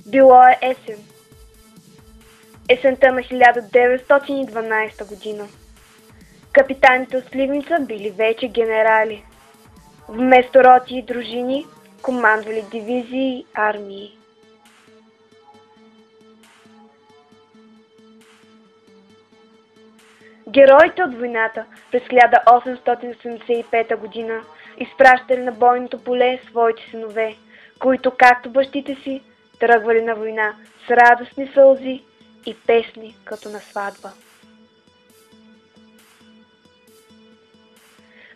Било е есен. Есента на 1912 година. Капитаните от Сливница били вече генерали. Вместо роти и дружини командвали дивизии и армии. Героите от войната през 1885 година изпращали на бойното поле своите синове, които, както бащите си, тръгвали на война с радостни сълзи и песни като на сватба.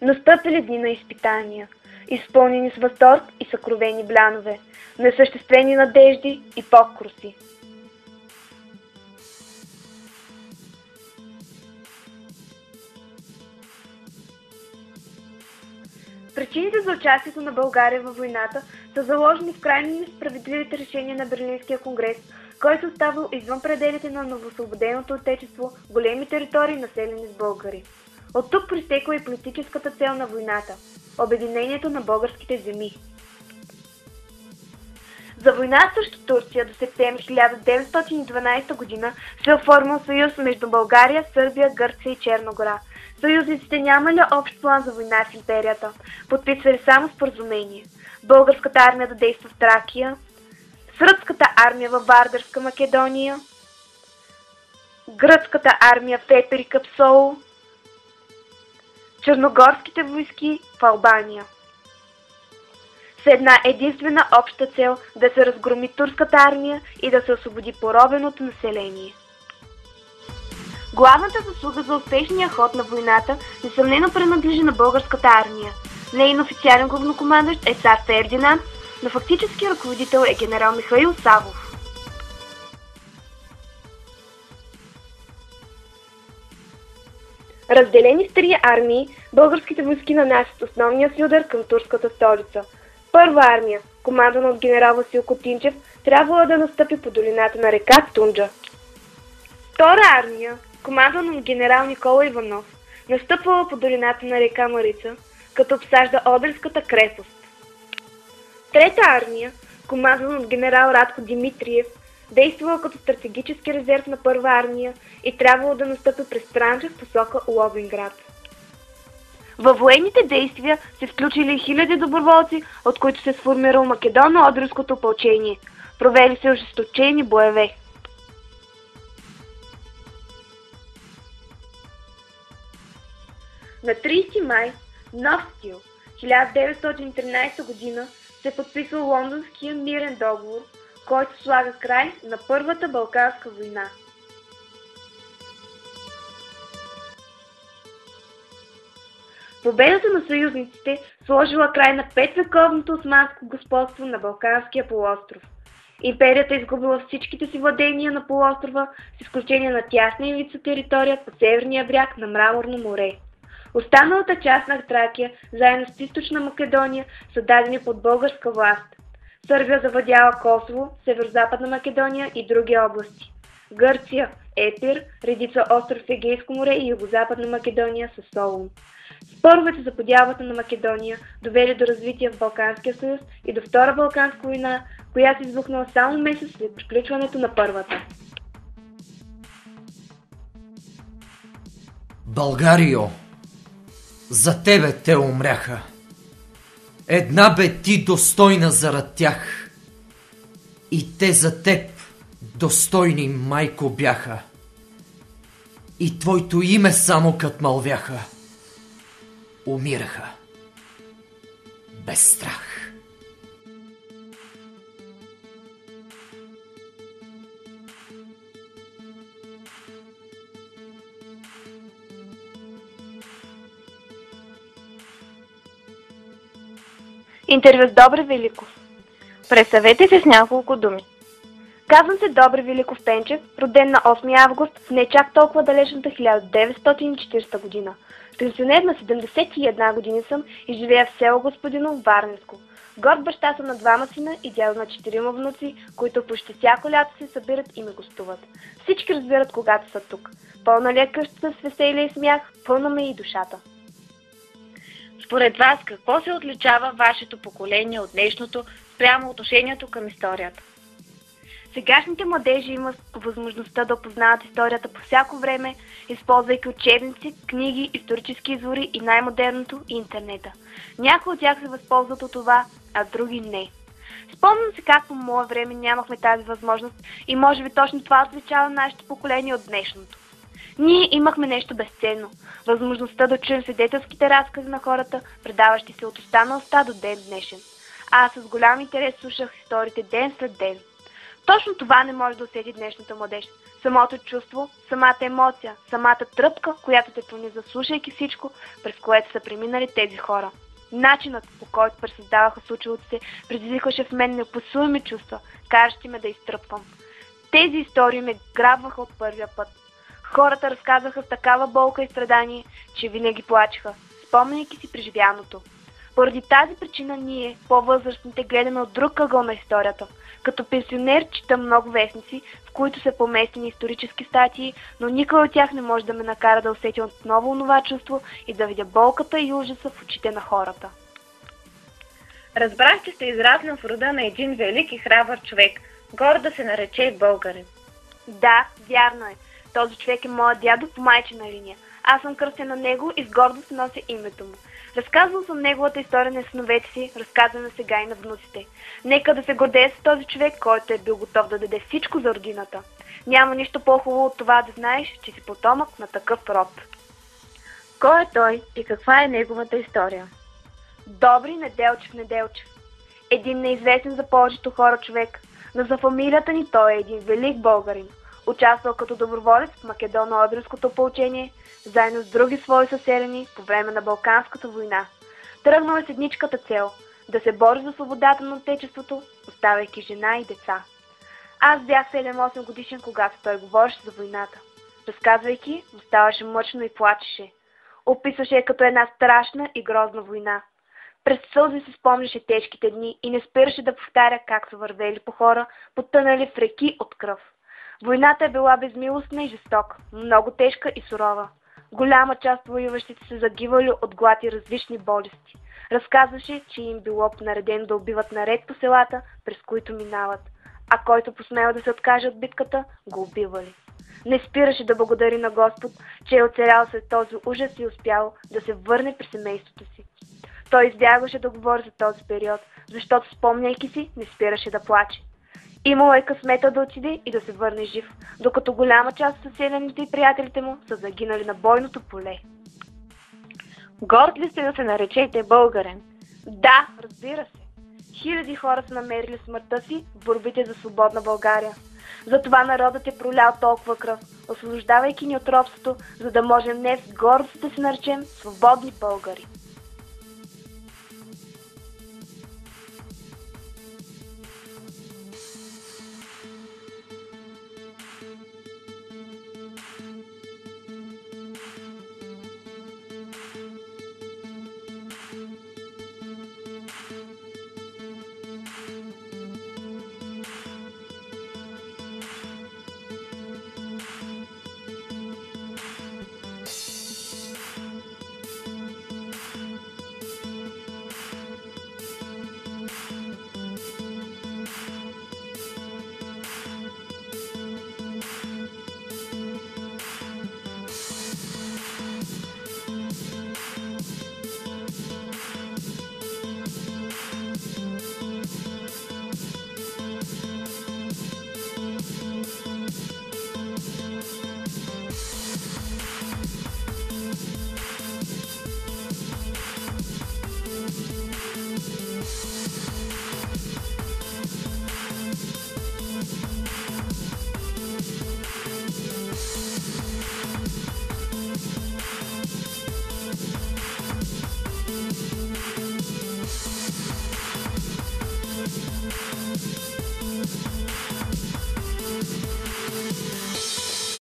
Настъпили дни на изпитания, изпълнени с възторг и съкровени блянове, несъществени надежди и покруси. Причините за участието на България във войната са заложени в крайно несправедливите решения на Берлинския конгрес, който оставил извън пределите на новоосвободеното отечество големи територии, населени с българи. От тук произтекла и политическата цел на войната – обединението на българските земи. За война срещу Турция до септември 1912 година се оформил съюз между България, Сърбия, Гърция и Черна гора. Съюзниците нямали общ план за война с империята, подписвали само споразумение. Българската армия да действа в Тракия, сръбската армия във Вардарска Македония, гръцката армия в Епир и Капсол, черногорските войски в Албания. С една единствена обща цел да се разгроми турската армия и да се освободи поробеното население. Главната заслуга за успешния ход на войната несъмнено принадлежи на българската армия. Нейн официален главнокомандващ е цар Фердинанд, но фактически ръководител е генерал Михаил Савов. Разделени в 3 армии, българските войски нанасят основния си удар към турската столица. Първа армия, командвана от генерал Васил Котинчев, трябвало да настъпи по долината на река Тунджа. Втора армия, командвана от генерал Никола Иванов, настъпвала по долината на река Марица, като обсажда Одринската крепост. Трета армия, командвана от генерал Радко Димитриев, действала като стратегически резерв на първа армия и трябвало да настъпи през Странджа в посока Ловенград. Във военните действия се включили хиляди доброволци, от които се сформирало Македонно-Одринското опълчение. Провели се ожесточени боеве. На 30 май, нов стил, 1913 година, се подписва Лондонския мирен договор, който слага край на Първата Балканска война. Победата на съюзниците сложила край на 5-вековното османско господство на Балканския полуостров. Империята изгубила всичките си владения на полуострова, с изключение на тясна ивица територия по северния бряг на Мраморно море. Останалата част на Тракия, заедно с източна Македония, са дадени под българска власт. Сърбия завладяла Косово, северо-западна Македония и други области. Гърция, Епир, редица остров в Егейско море и югозападна Македония с Солун. Споровете за подялбата на Македония довели до развитие в Балканския съюз и до Втора Балканска война, която избухнала само месец след приключването на първата. Българио, за тебе те умряха. Една бе ти достойна зарад тях. И те за теб достойни, майко, бяха. И твоето име само кът мълвяха. Умираха. Без страх. Интервю с Добри Великов. Представете се с няколко думи. Казвам се Добри Великов Пенчев, роден на 8 август в не чак толкова далечната 1940 година. Пенсионер на 71 години съм и живея в село Господинов, Варненско. Горд баща съм на 2 сина и дядо на 4 внуци, които почти всяко лято се събират и ме гостуват. Всички разбират, когато са тук. Пълна ли е къщата с веселие и смях, пълна ме и душата. Според вас, какво се отличава вашето поколение от днешното спрямо отношението към историята? Сегашните младежи имат възможността да опознават историята по всяко време, използвайки учебници, книги, исторически извори и най-модерното – интернета. Някои от тях се възползват от това, а други не. Спомням се как по мое време нямахме тази възможност и може би точно това отличава нашето поколение от днешното. Ние имахме нещо безценно – възможността да чуем свидетелските разкази на хората, предаващи се от уста на уста до ден днешен. Аз с голям интерес слушах историите ден след ден. Точно това не може да усети днешната младеж. Самото чувство, самата емоция, самата тръпка, която те прониза, слушайки всичко, през което са преминали тези хора. Начинът, по който пресъздаваха случилото се, предизвикваше в мен неописуеми чувства, каращи ме да изтръпвам. Тези истории ме грабваха от първия път. Хората разказваха с такава болка и страдание, че винаги плачеха, спомняйки си преживяното. Поради тази причина ние, по-възрастните, гледаме от друг ъгъл на историята. Като пенсионер чета много вестници, в които са поместени исторически статии, но никой от тях не може да ме накара да усетя отново онова чувство и да видя болката и ужаса в очите на хората. Разбрах, че сте израснал в рода на един велик и храбър човек, горд да се нарече и българин. Да, вярно е. Този човек е моят дядо по майчина линия. Аз съм кръстен на него и с гордост нося името му. Разказвал съм неговата история на синовете си, разказваме сега и на внуците. Нека да се гордее с този човек, който е бил готов да даде всичко за родината. Няма нищо по-хубаво от това да знаеш, че си потомък на такъв род. Кой е той и каква е неговата история? Добри Неделчев. Един неизвестен за повечето хора човек, но за фамилията ни той е един велик българин. Участвал като доброволец в Македоно-Одринското опълчение, заедно с други свои съселени по време на Балканската война. Тръгнал е с едничката цел – да се бори за свободата на отечеството, оставяйки жена и деца. Аз бях 7-8 годишен, когато той говореше за войната. Разказвайки, оставаше мъчно и плачеше. Описваше я като една страшна и грозна война. През сълзи се спомняше тежките дни и не спираше да повтаря как са вървели по хора, потънали в реки от кръв. Войната е била безмилостна и жестока, много тежка и сурова. Голяма част от воюващите са загивали от глад и различни болести. Разказваше, че им било наредено да убиват наред по селата, през които минават, а който посмел да се откаже от битката, го убивали. Не спираше да благодари на Господ, че е оцелял след този ужас и успял да се върне при семейството си. Той избягваше да говори за този период, защото спомняйки си, не спираше да плаче. Имало е късмета да отиде и да се върне жив, докато голяма част от съселените и приятелите му са загинали на бойното поле. Горд ли сте да се наречете българин? Да, разбира се. Хиляди хора са намерили смъртта си в борбите за свободна България. Затова народът е пролял толкова кръв, освобождавайки ни от робството, за да можем днес гордо да се наречем свободни българи.